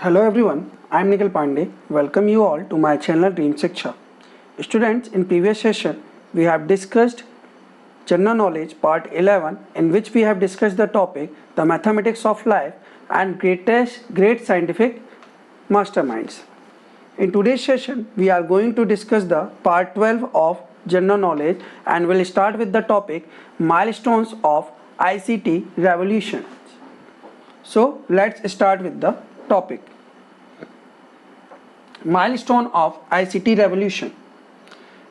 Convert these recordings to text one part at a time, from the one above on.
Hello everyone, I am Nikhil Pandey. Welcome you all to my channel Dream Shiksha. Students, in previous session we have discussed General Knowledge Part 11, in which we have discussed the topic the mathematics of life and great scientific masterminds. In today's session we are going to discuss the Part 12 of General Knowledge and will start with the topic milestones of ICT revolution. So let's start with the topic. Milestone of ICT revolution.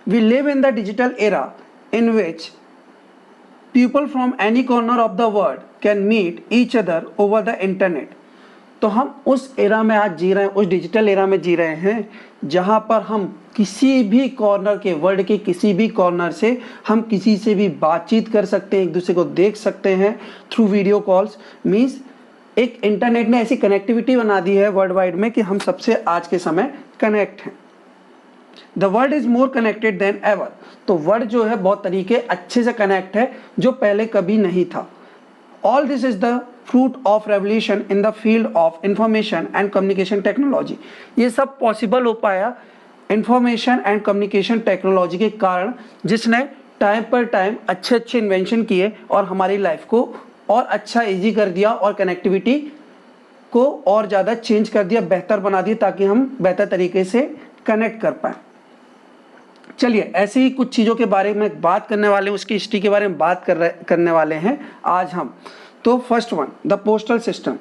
We live in the digital era in which people from any corner of the world can meet each other over the internet. तो हम उस era में आज जी रहे हैं, उस digital era में जी रहे हैं जहां पर हम किसी भी कॉर्नर के वर्ल्ड के किसी भी कॉर्नर से हम किसी से भी बातचीत कर सकते हैं, एक दूसरे को देख सकते हैं थ्रू वीडियो कॉल्स। मीन्स एक इंटरनेट ने ऐसी कनेक्टिविटी बना दी है वर्ल्ड वाइड में कि हम सबसे आज के समय कनेक्ट हैं। The world is more connected then ever. तो वर्ल्ड जो है बहुत तरीके अच्छे से कनेक्ट है जो पहले कभी नहीं था। All this is the fruit of revolution in the field of information and communication technology. ये सब पॉसिबल हो पाया इंफॉर्मेशन एंड कम्युनिकेशन टेक्नोलॉजी के कारण, जिसने टाइम पर टाइम अच्छे अच्छे इन्वेंशन किए और हमारी लाइफ को और अच्छा इजी कर दिया और कनेक्टिविटी को और ज़्यादा चेंज कर दिया, बेहतर बना दिया ताकि हम बेहतर तरीके से कनेक्ट कर पाएँ। चलिए ऐसी ही कुछ चीज़ों के बारे में बात करने वाले हैं, उसकी हिस्ट्री के बारे में बात करने वाले हैं आज हम। तो first one, the postal system.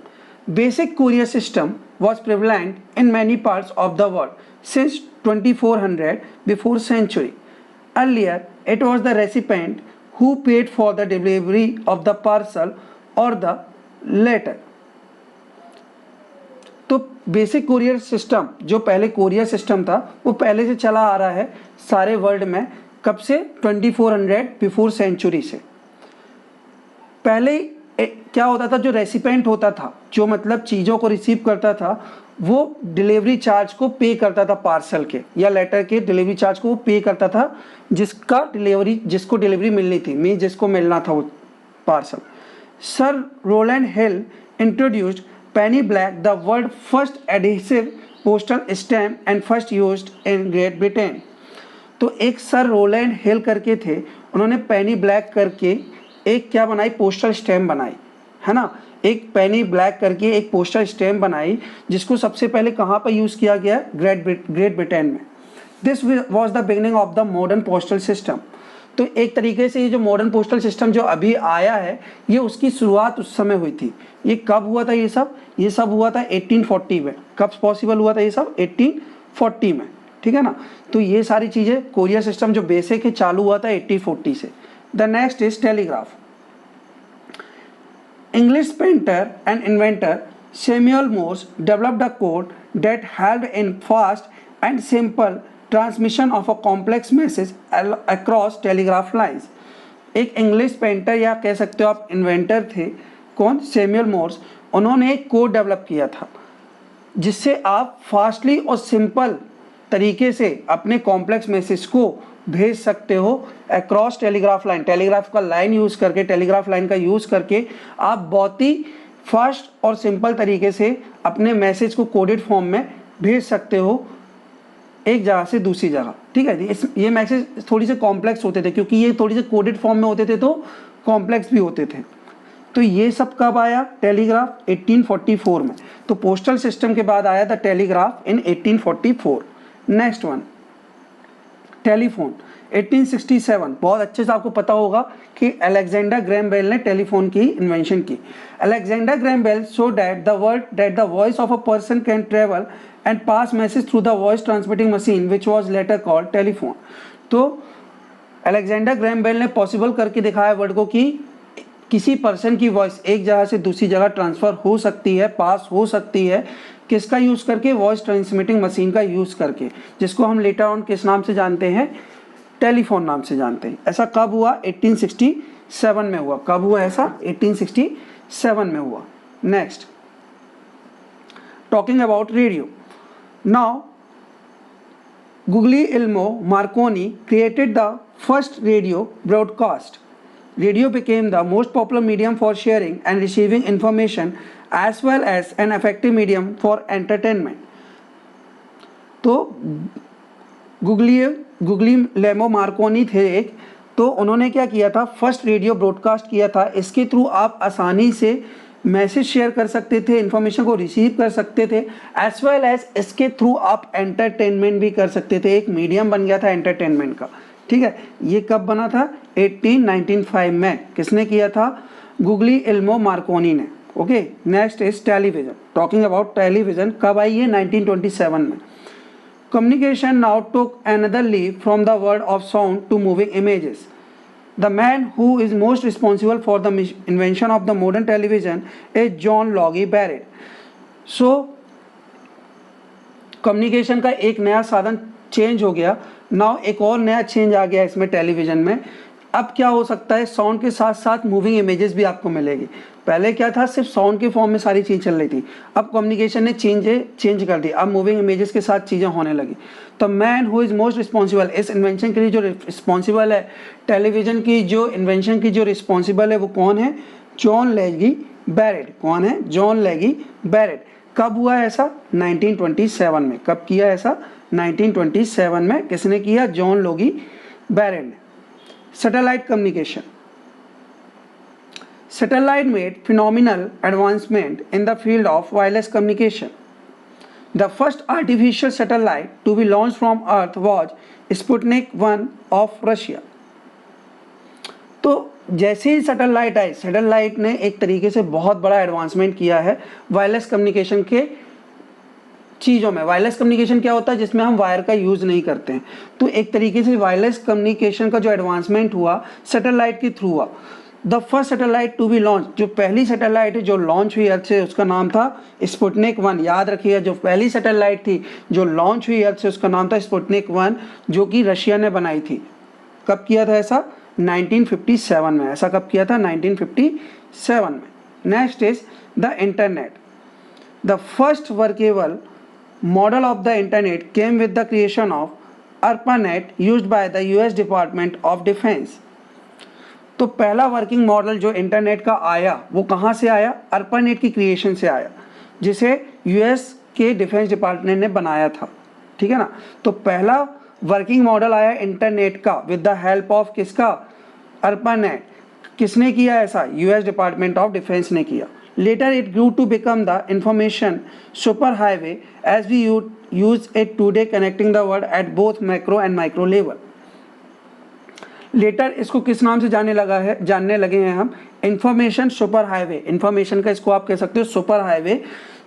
Basic courier system was prevalent in many parts of the world since 2400 before century. Earlier it was the recipient who paid for the delivery of the parcel or the letter। तो basic courier system जो पहले courier system था वो पहले से चला आ रहा है सारे वर्ल्ड में। कब से? 2400 बिफोर सेंचुरी से। पहले क्या होता था, जो रेसिपेंट होता था, जो मतलब चीज़ों को रिसीव करता था, वो डिलीवरी चार्ज को पे करता था, पार्सल के या लेटर के डिलीवरी चार्ज को वो पे करता था जिसको डिलीवरी मिलनी थी, मीन जिसको मिलना था वो parcel. Sir Rowland Hill introduced Penny Black, the world first adhesive postal stamp and first used in Great Britain. तो एक सर रोलैंड हिल करके थे, उन्होंने पेनी ब्लैक करके एक क्या बनाई, पोस्टल स्टैम्प बनाई, है ना। एक पेनी ब्लैक करके एक पोस्टल स्टैम्प बनाई जिसको सबसे पहले कहाँ पर यूज़ किया गया? ग्रेट ब्रिटेन में। This was the beginning of the modern postal system. तो एक तरीके से ये जो मॉडर्न पोस्टल सिस्टम जो अभी आया है, ये उसकी शुरुआत उस समय हुई थी। ये कब हुआ था? ये सब हुआ था 1840 में। कब पॉसिबल हुआ था ये सब? 1840 में, ठीक है ना। तो ये सारी चीज़ें कोरियर सिस्टम जो बेसिक है चालू हुआ था 1840 से। The next is telegraph. English painter and inventor Samuel Morse developed a code that helped in fast and simple transmission of a complex message across telegraph lines। एक इंग्लिश पेंटर या कह सकते हो आप इन्वेंटर थे, कौन? Samuel Morse. उन्होंने एक कोड डेवलप किया था जिससे आप फास्टली और सिंपल तरीके से अपने कॉम्प्लेक्स मैसेज को भेज सकते हो अक्रॉस टेलीग्राफ लाइन। टेलीग्राफ का लाइन यूज़ करके, टेलीग्राफ लाइन का यूज़ करके आप बहुत ही फास्ट और सिंपल तरीके से अपने मैसेज को कोडेड फॉर्म में भेज सकते हो एक जगह से दूसरी जगह, ठीक है। ये मैसेज थोड़ी से कॉम्प्लेक्स होते थे क्योंकि ये थोड़ी से कोडेड फॉर्म में होते थे तो कॉम्प्लेक्स भी होते थे। तो ये सब कब आया? टेलीग्राफ 1844 में। तो पोस्टल सिस्टम के बाद आया था telegraph in 1844। Next one, telephone 1867। बहुत अच्छे से आपको पता होगा कि अलेक्जेंडर ग्रैम बेल ने टेलीफोन की इन्वेंशन की। Alexander Graham Bell show that the voice of a person can travel and pass message through the voice transmitting machine which was later called telephone. तो अलेक्जेंडर ग्रैम बेल ने possible करके दिखाया word को कि किसी person की voice एक जगह से दूसरी जगह ट्रांसफ़र हो सकती है, पास हो सकती है। किसका यूज़ करके? वॉइस ट्रांसमिटिंग मशीन का यूज़ करके, जिसको हम लेटर ऑन किस नाम से जानते हैं? टेलीफोन नाम से जानते हैं। ऐसा कब हुआ? 1867 में हुआ। कब हुआ ऐसा? 1867 में हुआ। Next, talking about radio. Now Guglielmo Marconi created the first radio broadcast Radio became the most popular medium for sharing and receiving information as well as an effective medium for entertainment. तो गुग्लियेमो Markovnikov थे एक, तो उन्होंने क्या किया था, first radio broadcast किया था। इसके थ्रू आप आसानी से मैसेज शेयर कर सकते थे, इन्फॉर्मेशन को रिसीव कर सकते थे, एज वेल एज इसके थ्रू आप एंटरटेनमेंट भी कर सकते थे। एक मीडियम बन गया था एंटरटेनमेंट का, ठीक है। ये कब बना था? 1895 में। किसने किया था? गुग्लियेमो मार्कोनी ने। Okay, next is television. Talking about television, कब आई है? 1927 में। Communication now took another leap from the world of sound to moving images. The man who is most responsible for the invention of the modern television is John Logie Baird. So, communication का एक नया साधन change हो गया। Now एक और नया change आ गया इसमें टेलीविजन में। अब क्या हो सकता है, साउंड के साथ साथ मूविंग इमेजेस भी आपको मिलेगी। पहले क्या था, सिर्फ साउंड के फॉर्म में सारी चीज़ चल रही थी, अब कम्युनिकेशन ने चेंज कर दी, अब मूविंग इमेजेस के साथ चीज़ें होने लगी। तो man who is most responsible, इस इन्वेंशन के लिए जो रिस्पॉन्सिबल है, टेलीविज़न की जो इन्वेंशन की जो रिस्पॉन्सिबल है वो कौन है? जॉन लेगी बैरेट। कौन है? जॉन लेगी बैरेट। कब हुआ ऐसा? 1927 में। कब किया ऐसा? 1927 में। किसने किया? जॉन लोगी बैरेट ने। Satellite communication. Satellite made phenomenal advancement in the field of wireless communication. The first artificial satellite to be launched from Earth was Sputnik 1 of Russia. तो जैसे ही सैटेलाइट आई, सैटेलाइट ने एक तरीके से बहुत बड़ा एडवांसमेंट किया है वायरलेस कम्युनिकेशन के चीज़ों में। वायरलेस कम्युनिकेशन क्या होता है? जिसमें हम वायर का यूज़ नहीं करते हैं। तो एक तरीके से वायरलेस कम्युनिकेशन का जो एडवांसमेंट हुआ सैटेलाइट के थ्रू हुआ। The first satellite to be launch, जो पहली सैटेलाइट है जो लॉन्च हुई अर्थ से, उसका नाम था स्पुतनिक 1। याद रखिएगा, जो पहली सैटेलाइट थी जो लॉन्च हुई अर्थ से उसका नाम था स्पुतनिक 1, जो कि रशिया ने बनाई थी। कब किया था ऐसा? 1957 में। ऐसा कब किया था? 1957 में। Next is the internet. The first workable model of the internet came with the creation of ARPANET used by the US Department of Defense. तो पहला वर्किंग मॉडल जो इंटरनेट का आया वो कहाँ से आया? ARPANET की क्रिएशन से आया, जिसे यूएस के डिफेंस डिपार्टमेंट ने बनाया था, ठीक है ना। तो पहला वर्किंग मॉडल आया इंटरनेट का विद द हेल्प ऑफ किसका? ARPANET। किसने किया ऐसा? यूएस डिपार्टमेंट ऑफ डिफेंस ने किया। Later it grew to become the information superhighway as we use it today, connecting the world at both macro and micro level. Later इसको किस नाम से जानने लगे हैं हम? Information super highway. इंफॉर्मेशन का इसको आप कह सकते हो सुपर हाईवे,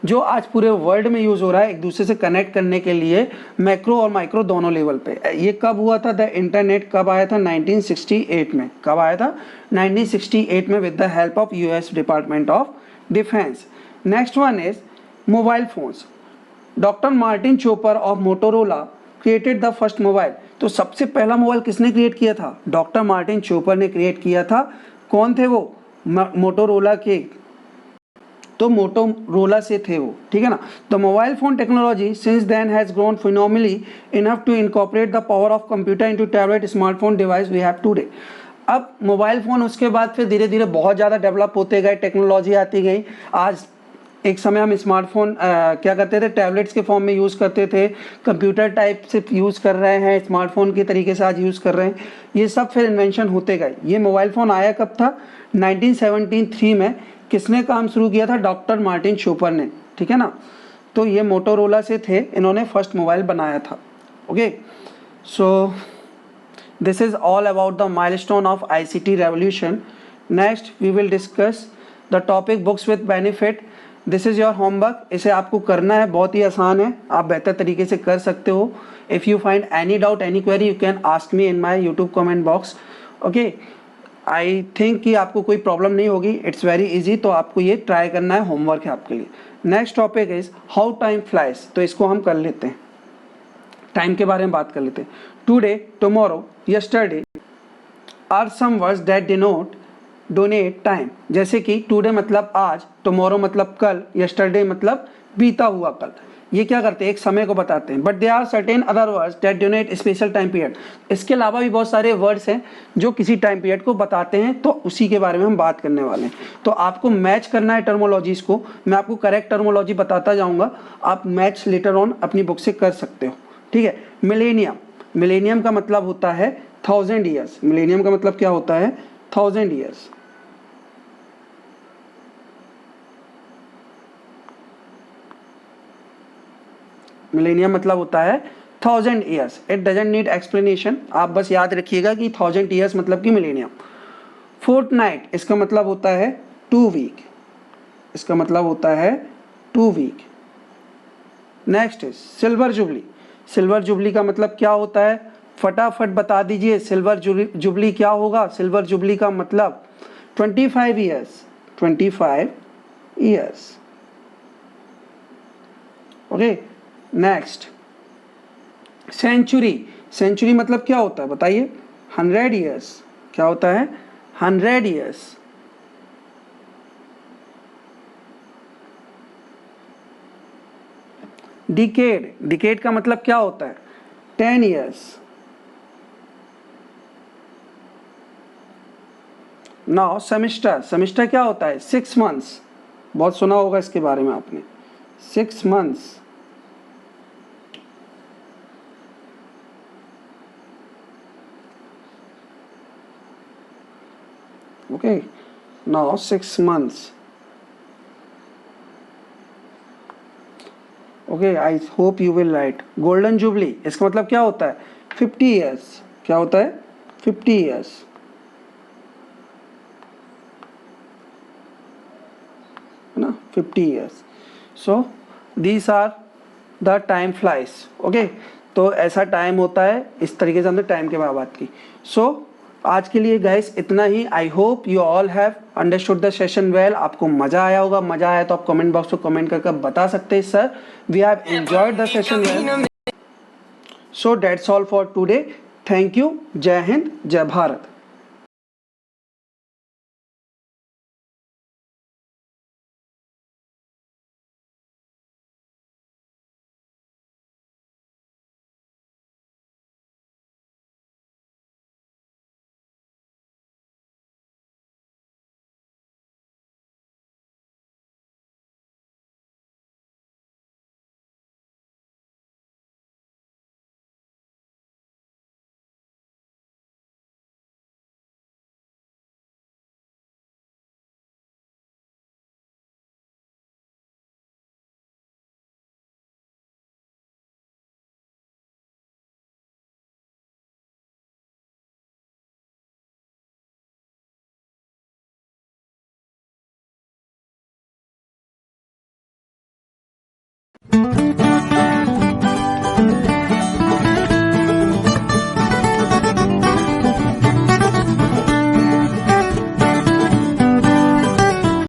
जो आज पूरे वर्ल्ड में यूज़ हो रहा है एक दूसरे से कनेक्ट करने के लिए मैक्रो और माइक्रो दोनों लेवल पे। ये कब हुआ था? द इंटरनेट कब आया था? 1968 में। कब आया था? 1968 में with the help of US department of defence. Next one is mobile phones. Doctor Martin chopper of Motorola created the first mobile. तो सबसे पहला मोबाइल किसने क्रिएट किया था? डॉक्टर मार्टिन चोपर ने क्रिएट किया था। कौन थे वो? मोटोरोला के, तो मोटोरोला से थे वो, ठीक है ना। तो mobile phone technology since then has grown phenomenally enough to incorporate the power of computer into tablet smartphone device we have today. अब मोबाइल फ़ोन उसके बाद फिर धीरे धीरे बहुत ज़्यादा डेवलप होते गए, टेक्नोलॉजी आती गई। आज एक समय हम स्मार्टफोन क्या करते थे? टैबलेट्स के फॉर्म में यूज़ करते थे, कंप्यूटर टाइप से यूज़ कर रहे हैं, स्मार्टफोन के तरीके से आज यूज़ कर रहे हैं। ये सब फिर इन्वेंशन होते गए। ये मोबाइल फ़ोन आया कब था? 1973 में। किसने काम शुरू किया था? डॉक्टर मार्टिन चोपर ने, ठीक है ना। तो ये मोटोरोला से थे, इन्होंने फर्स्ट मोबाइल बनाया था। Okay, so this is all about the milestone of ICT revolution. Next we will discuss the topic books with benefit. This is your homework. इसे आपको करना है, बहुत ही आसान है, आप बेहतर तरीके से कर सकते हो। If you find any doubt, any query, you can ask me in my YouTube comment box. Okay, I think कि आपको कोई प्रॉब्लम नहीं होगी, it's very easy। तो आपको ये ट्राई करना है, होमवर्क है आपके लिए। Next topic is how time flies. तो इसको हम कर लेते हैं, टाइम के बारे में बात कर लेते हैं। Today, tomorrow, yesterday are some words that donate time. जैसे कि टुडे मतलब आज, टुमारो मतलब कल, यस्टरडे मतलब बीता हुआ कल। ये क्या करते हैं, एक समय को बताते हैं। But they are certain other words that denote special time period. इसके अलावा भी बहुत सारे वर्ड्स हैं जो किसी टाइम पीरियड को बताते हैं, तो उसी के बारे में हम बात करने वाले हैं। तो आपको मैच करना है टर्मोलॉजीज को, मैं आपको करेक्ट टर्मोलॉजी बताता जाऊँगा, आप मैच लेटर ऑन अपनी बुक से कर सकते हो, ठीक है। मिलेनियम, मिलेनियम का मतलब होता है 1000 ईयर्स। मिलेनियम का मतलब क्या होता है, 1000 ईयर्स। मिलेनियम मतलब होता है 1000 years. It doesn't need explanation, आप बस याद रखिएगा कि 1000 ईयर्स मतलब कि मिलेनियम। फोर्टनाइट, इसका मतलब होता है 2 वीक, इसका मतलब होता है 2 वीक। नेक्स्ट है सिल्वर जुबली। सिल्वर जुबली का मतलब क्या होता है, फटाफट बता दीजिए, सिल्वर जुबली क्या होगा। सिल्वर जुबली का मतलब 25 years, 25 years, okay. Next century. Century मतलब क्या होता है बताइए, 100 ईयर्स। क्या होता है, 100 ईयर्स। डिकेड, डिकेड का मतलब क्या होता है, 10 ईयर्स। नाउ सेमेस्टर, सेमेस्टर क्या होता है, 6 मंथ्स। बहुत सुना होगा इसके बारे में आपने, 6 months. okay, now 6 months, okay, I hope you will write golden jubilee। इसका मतलब क्या होता है, 50 years। क्या होता है, 50 years, है ना, 50 years। so these are the time flies, okay। तो ऐसा टाइम होता है, इस तरीके से हमने टाइम के बात की। so आज के लिए गाइस इतना ही। I hope you all have understood the session well. आपको मजा आया होगा, मजा आया तो आप कमेंट बॉक्स में कमेंट करके बता सकते हैं sir we have enjoyed the session well. So that's all for today. Thank you. जय हिंद, जय भारत।